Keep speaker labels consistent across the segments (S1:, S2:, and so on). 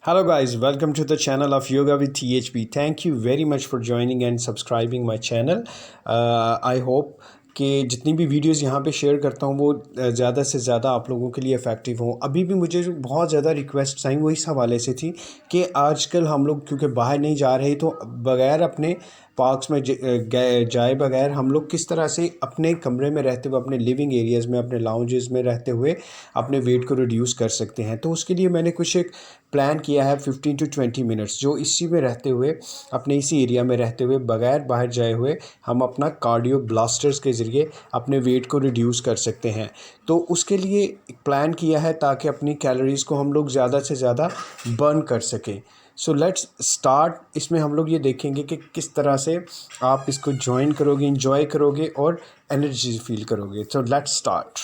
S1: Hello, guys. Welcome to the channel of Yoga with THP. Thank you very much for joining and subscribing my channel. I hope कि जितनी भी videos यहाँ पे share करता हूँ वो ज़्यादा से ज़्यादा आप लोगों के लिए इफ़ेक्टिव हों। अभी भी मुझे जो बहुत ज़्यादा रिक्वेस्ट आई वो इस हवाले से थी कि आजकल हम लोग क्योंकि बाहर नहीं जा रहे तो बग़ैर अपने पार्क्स में जाए बगैर हम लोग किस तरह से अपने कमरे में रहते हुए, अपने लिविंग एरियाज़ में, अपने लाउंजेस में रहते हुए अपने वेट को रिड्यूस कर सकते हैं। तो उसके लिए मैंने कुछ एक प्लान किया है 15 टू 20 मिनट्स, जो इसी में रहते हुए, अपने इसी एरिया में रहते हुए, बगैर बाहर जाए हुए हम अपना कार्डियो ब्लास्टर्स के ज़रिए अपने वेट को रिड्यूस कर सकते हैं। तो उसके लिए एक प्लान किया है ताकि अपनी कैलोरीज़ को हम लोग ज़्यादा से ज़्यादा बर्न कर सकें। So let's start. इसमें हम लोग ये देखेंगे कि किस तरह से आप इसको ज्वाइन करोगे, इंजॉय करोगे और एनर्जी फील करोगे। So let's start.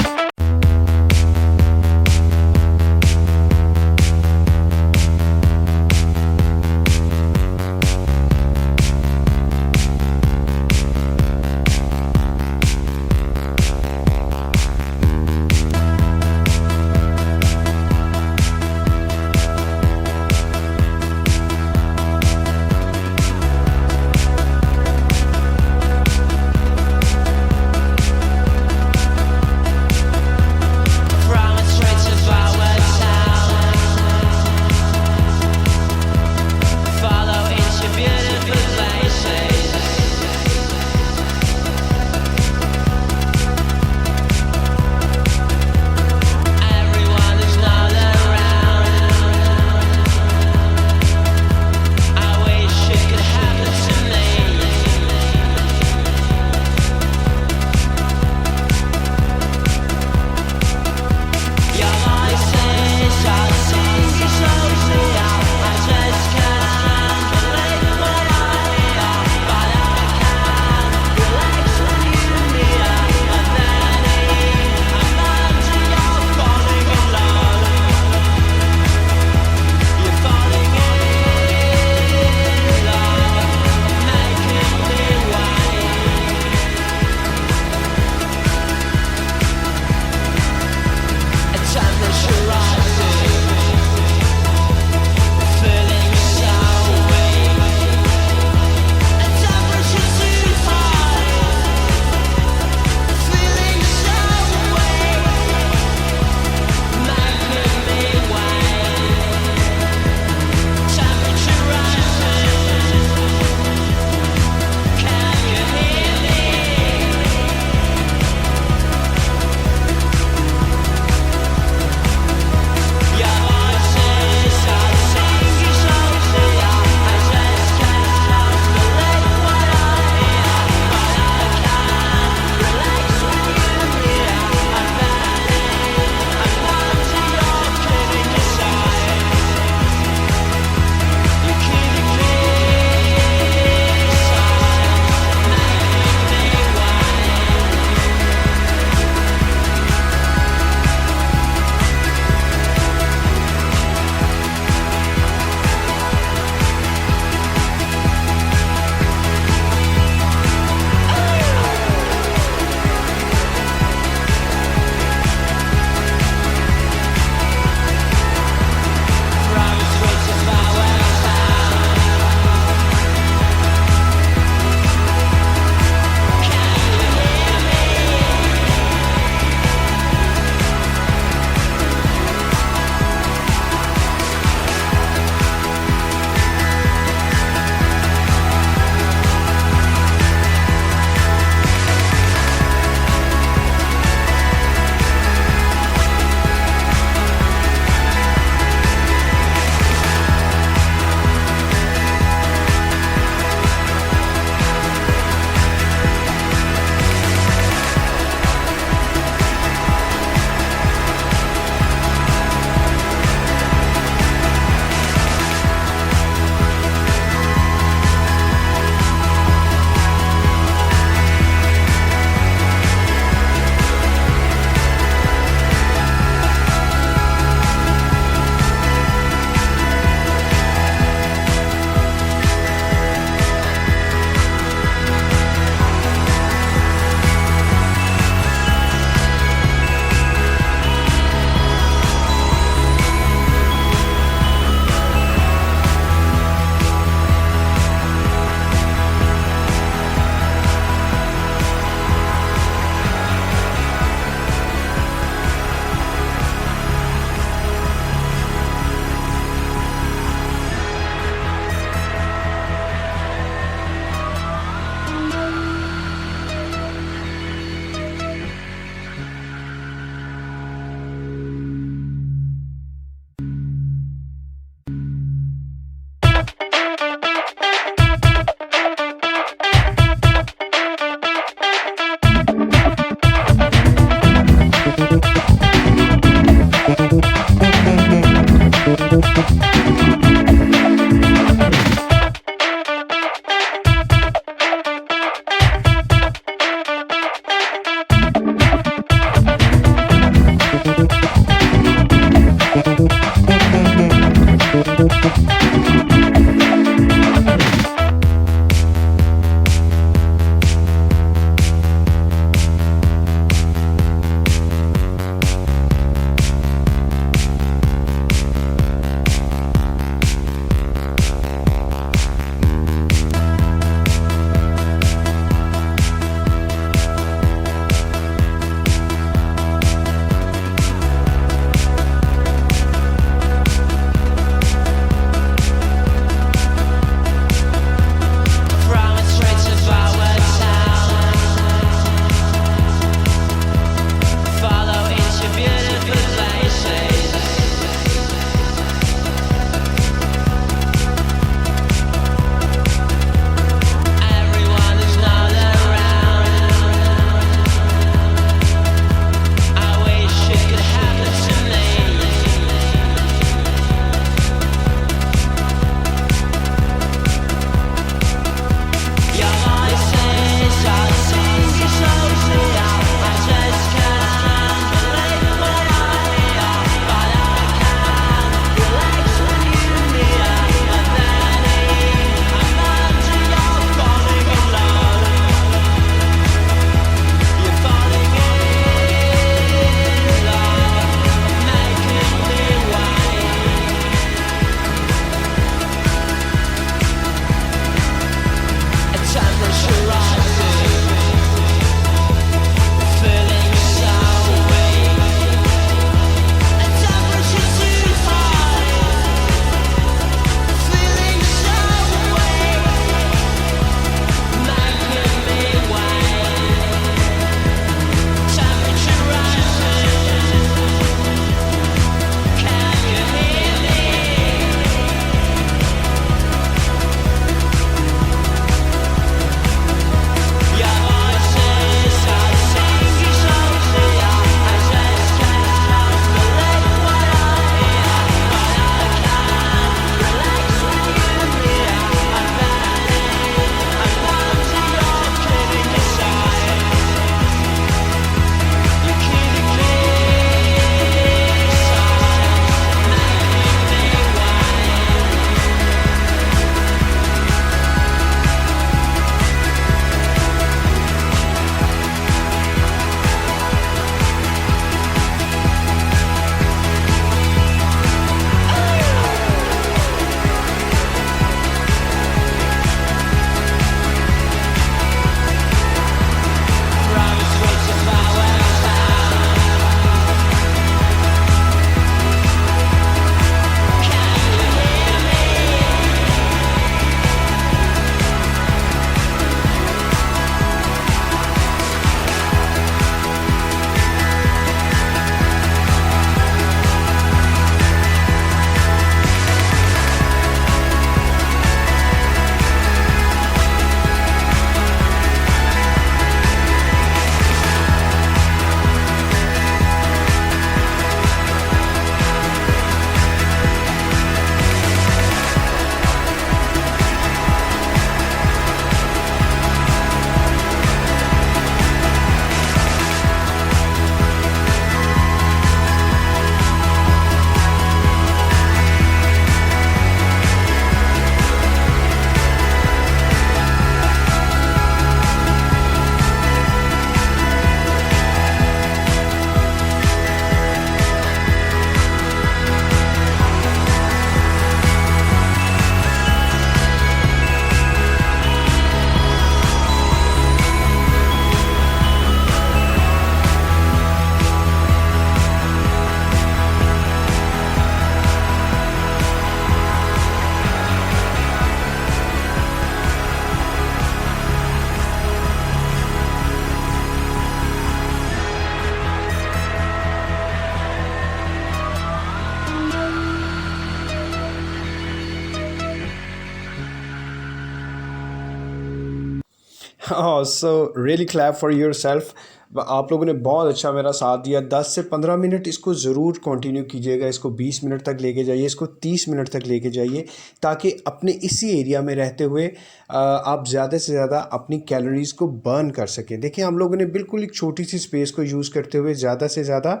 S1: So really clap for your self. आप लोगों ने बहुत अच्छा मेरा साथ दिया। 10 से 15 मिनट इसको ज़रूर कंटिन्यू कीजिएगा, इसको 20 मिनट तक लेके जाइए, इसको 30 मिनट तक लेके जाइए, ताकि अपने इसी एरिया में रहते हुए आप ज़्यादा से ज़्यादा अपनी कैलोरीज़ को बर्न कर सकें। देखिए, हम लोगों ने बिल्कुल एक छोटी सी स्पेस को यूज़ करते हुए ज़्यादा से ज़्यादा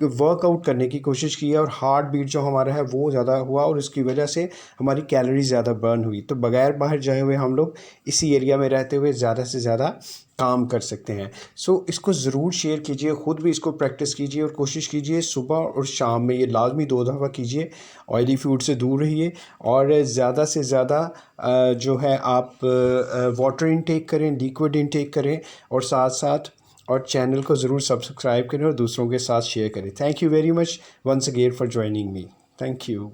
S1: वर्कआउट करने की कोशिश की है, और हार्ट बीट जो हमारा है वो ज़्यादा हुआ, और इसकी वजह से हमारी कैलोरी ज़्यादा बर्न हुई। तो बगैर बाहर जाए हुए हम लोग इसी एरिया में रहते हुए ज़्यादा से ज़्यादा काम कर सकते हैं। सो इसको ज़रूर शेयर कीजिए, ख़ुद भी इसको प्रैक्टिस कीजिए, और कोशिश कीजिए सुबह और शाम में ये लाजमी 2 दफ़ा कीजिए। ऑयली फूड से दूर रहिए, और ज़्यादा से ज़्यादा जो है आप वाटर इनटेक करें, लिक्विड इनटेक करें, और साथ साथ और चैनल को ज़रूर सब्सक्राइब करें और दूसरों के साथ शेयर करें। Thank you very much once again for joining me. Thank you.